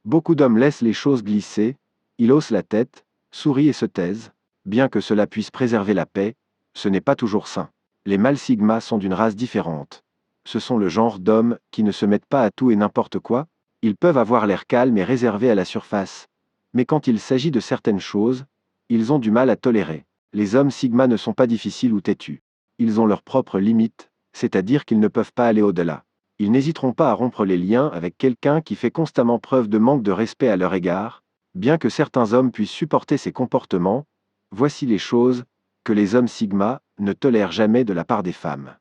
Beaucoup d'hommes laissent les choses glisser, ils haussent la tête, sourient et se taisent. Bien que cela puisse préserver la paix, ce n'est pas toujours sain. Les mâles sigma sont d'une race différente. Ce sont le genre d'hommes qui ne se mettent pas à tout et n'importe quoi. Ils peuvent avoir l'air calmes et réservés à la surface. Mais quand il s'agit de certaines choses, ils ont du mal à tolérer. Les hommes sigma ne sont pas difficiles ou têtus. Ils ont leurs propres limites, c'est-à-dire qu'ils ne peuvent pas aller au-delà. Ils n'hésiteront pas à rompre les liens avec quelqu'un qui fait constamment preuve de manque de respect à leur égard. Bien que certains hommes puissent supporter ces comportements, voici les choses que les hommes sigma ne tolèrent jamais de la part des femmes.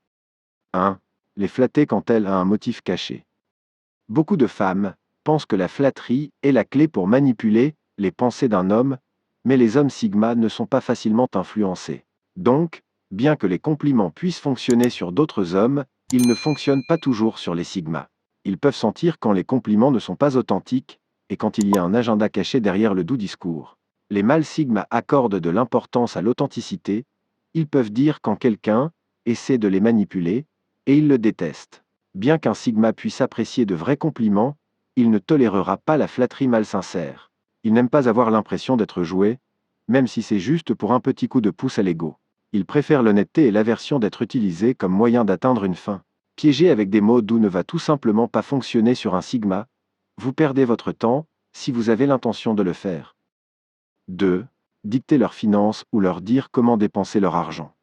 1. Les flatter quand elle a un motif caché. Beaucoup de femmes pensent que la flatterie est la clé pour manipuler les pensées d'un homme, mais les hommes sigma ne sont pas facilement influencés. Donc, bien que les compliments puissent fonctionner sur d'autres hommes, ils ne fonctionnent pas toujours sur les sigma. Ils peuvent sentir quand les compliments ne sont pas authentiques et quand il y a un agenda caché derrière le doux discours. Les mâles sigma accordent de l'importance à l'authenticité. Ils peuvent dire quand quelqu'un essaie de les manipuler, et ils le détestent. Bien qu'un sigma puisse apprécier de vrais compliments, il ne tolérera pas la flatterie malsincère. Il n'aime pas avoir l'impression d'être joué, même si c'est juste pour un petit coup de pouce à l'ego. Il préfère l'honnêteté et l'aversion d'être utilisé comme moyen d'atteindre une fin. Piéger avec des mots doux ne va tout simplement pas fonctionner sur un sigma. Vous perdez votre temps, si vous avez l'intention de le faire. 2. Dicter leurs finances ou leur dire comment dépenser leur argent.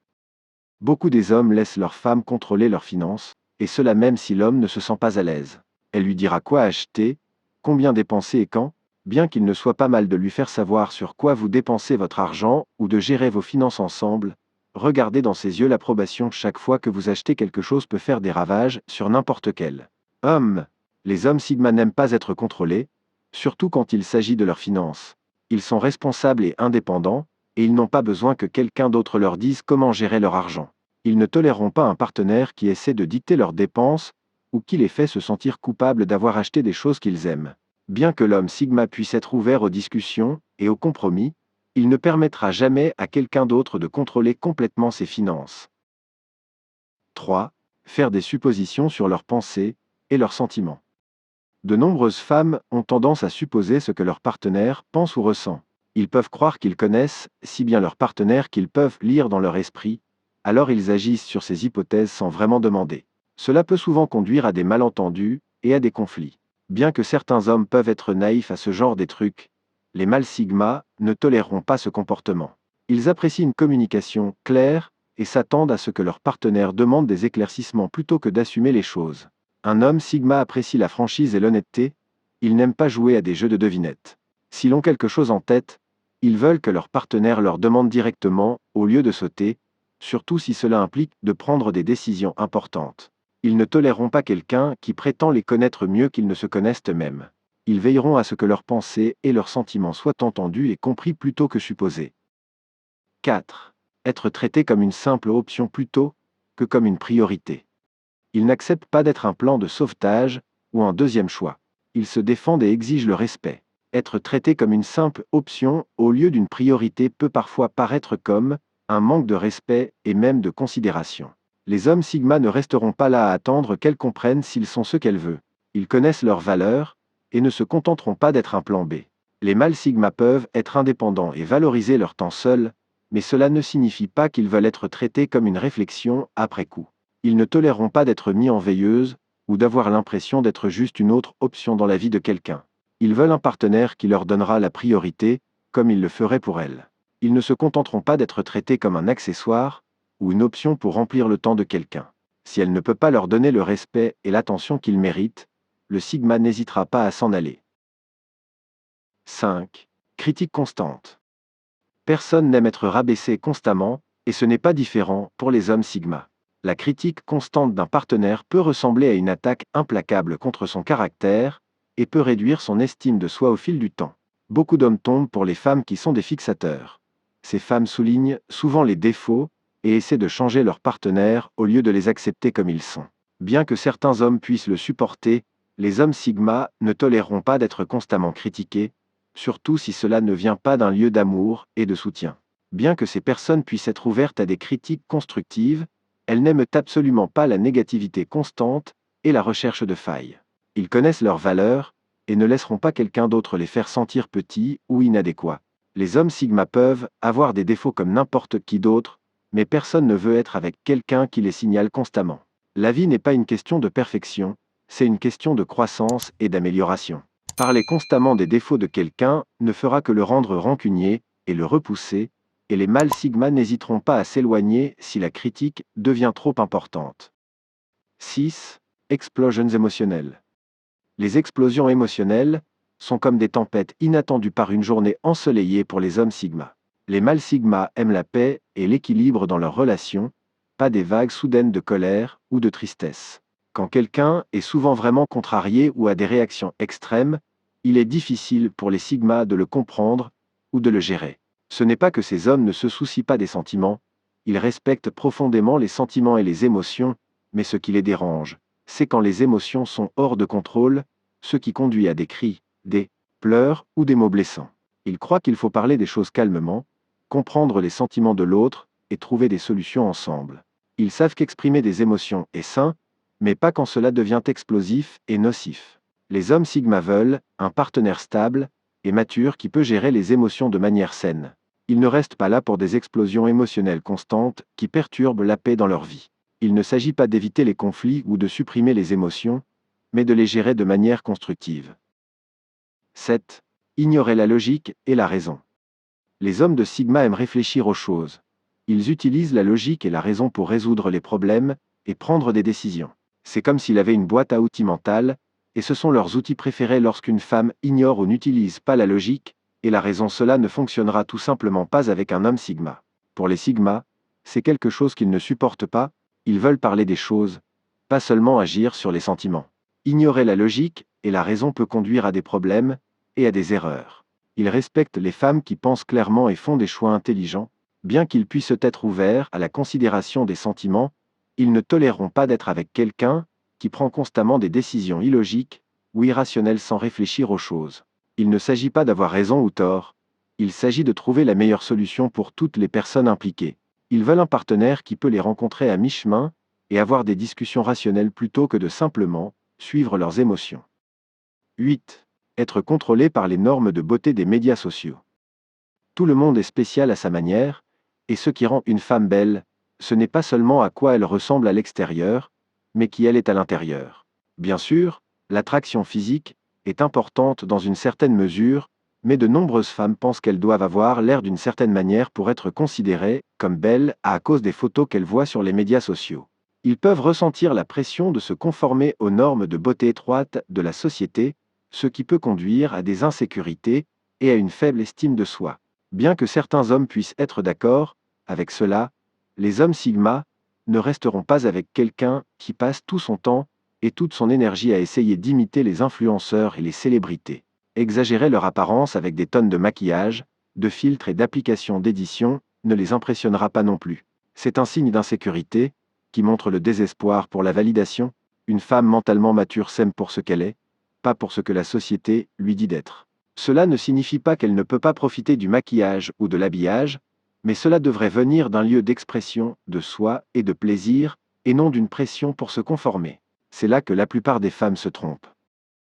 Beaucoup des hommes laissent leur femme contrôler leurs finances, et cela même si l'homme ne se sent pas à l'aise. Elle lui dira quoi acheter, combien dépenser et quand, bien qu'il ne soit pas mal de lui faire savoir sur quoi vous dépensez votre argent ou de gérer vos finances ensemble. Regardez dans ses yeux l'approbation chaque fois que vous achetez quelque chose peut faire des ravages sur n'importe quel homme. Les hommes sigma n'aiment pas être contrôlés, surtout quand il s'agit de leurs finances. Ils sont responsables et indépendants, et ils n'ont pas besoin que quelqu'un d'autre leur dise comment gérer leur argent. Ils ne toléreront pas un partenaire qui essaie de dicter leurs dépenses ou qui les fait se sentir coupables d'avoir acheté des choses qu'ils aiment. Bien que l'homme sigma puisse être ouvert aux discussions et aux compromis, il ne permettra jamais à quelqu'un d'autre de contrôler complètement ses finances. 3. Faire des suppositions sur leurs pensées et leurs sentiments. De nombreuses femmes ont tendance à supposer ce que leur partenaire pense ou ressent. Ils peuvent croire qu'ils connaissent si bien leur partenaire qu'ils peuvent lire dans leur esprit, alors ils agissent sur ces hypothèses sans vraiment demander. Cela peut souvent conduire à des malentendus et à des conflits. Bien que certains hommes peuvent être naïfs à ce genre des trucs, les mâles sigma ne toléreront pas ce comportement. Ils apprécient une communication claire et s'attendent à ce que leur partenaire demande des éclaircissements plutôt que d'assumer les choses. Un homme sigma apprécie la franchise et l'honnêteté, ils n'aiment pas jouer à des jeux de devinettes. S'ils ont quelque chose en tête, ils veulent que leur partenaire leur demande directement, au lieu de sauter, surtout si cela implique de prendre des décisions importantes. Ils ne toléreront pas quelqu'un qui prétend les connaître mieux qu'ils ne se connaissent eux-mêmes. Ils veilleront à ce que leurs pensées et leurs sentiments soient entendus et compris plutôt que supposés. 4. Être traité comme une simple option plutôt que comme une priorité. Ils n'acceptent pas d'être un plan de sauvetage ou un deuxième choix. Ils se défendent et exigent le respect. Être traité comme une simple option au lieu d'une priorité peut parfois paraître comme un manque de respect et même de considération. Les hommes sigma ne resteront pas là à attendre qu'elle comprenne s'ils sont ce qu'elle veut. Ils connaissent leurs valeurs et ne se contenteront pas d'être un plan B. Les mâles sigma peuvent être indépendants et valoriser leur temps seuls, mais cela ne signifie pas qu'ils veulent être traités comme une réflexion après coup. Ils ne toléreront pas d'être mis en veilleuse ou d'avoir l'impression d'être juste une autre option dans la vie de quelqu'un. Ils veulent un partenaire qui leur donnera la priorité, comme ils le feraient pour elle. Ils ne se contenteront pas d'être traités comme un accessoire ou une option pour remplir le temps de quelqu'un. Si elle ne peut pas leur donner le respect et l'attention qu'ils méritent, le sigma n'hésitera pas à s'en aller. 5. Critique constante. Personne n'aime être rabaissé constamment, et ce n'est pas différent pour les hommes sigma. La critique constante d'un partenaire peut ressembler à une attaque implacable contre son caractère et peut réduire son estime de soi au fil du temps. Beaucoup d'hommes tombent pour les femmes qui sont des fixateurs. Ces femmes soulignent souvent les défauts et essaient de changer leur partenaire au lieu de les accepter comme ils sont. Bien que certains hommes puissent le supporter, les hommes sigma ne toléreront pas d'être constamment critiqués, surtout si cela ne vient pas d'un lieu d'amour et de soutien. Bien que ces personnes puissent être ouvertes à des critiques constructives, elles n'aiment absolument pas la négativité constante et la recherche de failles. Ils connaissent leurs valeurs et ne laisseront pas quelqu'un d'autre les faire sentir petits ou inadéquats. Les hommes sigma peuvent avoir des défauts comme n'importe qui d'autre, mais personne ne veut être avec quelqu'un qui les signale constamment. La vie n'est pas une question de perfection, c'est une question de croissance et d'amélioration. Parler constamment des défauts de quelqu'un ne fera que le rendre rancunier et le repousser, et les mâles sigma n'hésiteront pas à s'éloigner si la critique devient trop importante. 6. Explosions émotionnelles. Les explosions émotionnelles sont comme des tempêtes inattendues par une journée ensoleillée pour les hommes sigma. Les mâles sigma aiment la paix et l'équilibre dans leurs relations, pas des vagues soudaines de colère ou de tristesse. Quand quelqu'un est souvent vraiment contrarié ou a des réactions extrêmes, il est difficile pour les sigmas de le comprendre ou de le gérer. Ce n'est pas que ces hommes ne se soucient pas des sentiments, ils respectent profondément les sentiments et les émotions, mais ce qui les dérange, c'est quand les émotions sont hors de contrôle, ce qui conduit à des cris, des pleurs ou des mots blessants. Ils croient qu'il faut parler des choses calmement, comprendre les sentiments de l'autre et trouver des solutions ensemble. Ils savent qu'exprimer des émotions est sain, mais pas quand cela devient explosif et nocif. Les hommes sigma veulent un partenaire stable et mature qui peut gérer les émotions de manière saine. Ils ne restent pas là pour des explosions émotionnelles constantes qui perturbent la paix dans leur vie. Il ne s'agit pas d'éviter les conflits ou de supprimer les émotions, mais de les gérer de manière constructive. 7. Ignorer la logique et la raison. Les hommes de sigma aiment réfléchir aux choses. Ils utilisent la logique et la raison pour résoudre les problèmes et prendre des décisions. C'est comme s'il avait une boîte à outils mentale, et ce sont leurs outils préférés lorsqu'une femme ignore ou n'utilise pas la logique et la raison. Cela ne fonctionnera tout simplement pas avec un homme sigma. Pour les sigma, c'est quelque chose qu'ils ne supportent pas, ils veulent parler des choses, pas seulement agir sur les sentiments. Ignorer la logique et la raison peut conduire à des problèmes et à des erreurs. Ils respectent les femmes qui pensent clairement et font des choix intelligents, bien qu'ils puissent être ouverts à la considération des sentiments, ils ne toléreront pas d'être avec quelqu'un qui prend constamment des décisions illogiques ou irrationnelles sans réfléchir aux choses. Il ne s'agit pas d'avoir raison ou tort, il s'agit de trouver la meilleure solution pour toutes les personnes impliquées. Ils veulent un partenaire qui peut les rencontrer à mi-chemin et avoir des discussions rationnelles plutôt que de simplement suivre leurs émotions. 8. Être contrôlé par les normes de beauté des médias sociaux. Tout le monde est spécial à sa manière, et ce qui rend une femme belle, ce n'est pas seulement à quoi elle ressemble à l'extérieur, mais qui elle est à l'intérieur. Bien sûr, l'attraction physique est importante dans une certaine mesure, mais de nombreuses femmes pensent qu'elles doivent avoir l'air d'une certaine manière pour être considérées comme belles à cause des photos qu'elles voient sur les médias sociaux. Ils peuvent ressentir la pression de se conformer aux normes de beauté étroites de la société, ce qui peut conduire à des insécurités et à une faible estime de soi. Bien que certains hommes puissent être d'accord avec cela, les hommes sigma ne resteront pas avec quelqu'un qui passe tout son temps et toute son énergie à essayer d'imiter les influenceurs et les célébrités. Exagérer leur apparence avec des tonnes de maquillage, de filtres et d'applications d'édition ne les impressionnera pas non plus. C'est un signe d'insécurité qui montre le désespoir pour la validation. Une femme mentalement mature s'aime pour ce qu'elle est, pas pour ce que la société lui dit d'être. Cela ne signifie pas qu'elle ne peut pas profiter du maquillage ou de l'habillage, mais cela devrait venir d'un lieu d'expression, de soi et de plaisir, et non d'une pression pour se conformer. C'est là que la plupart des femmes se trompent.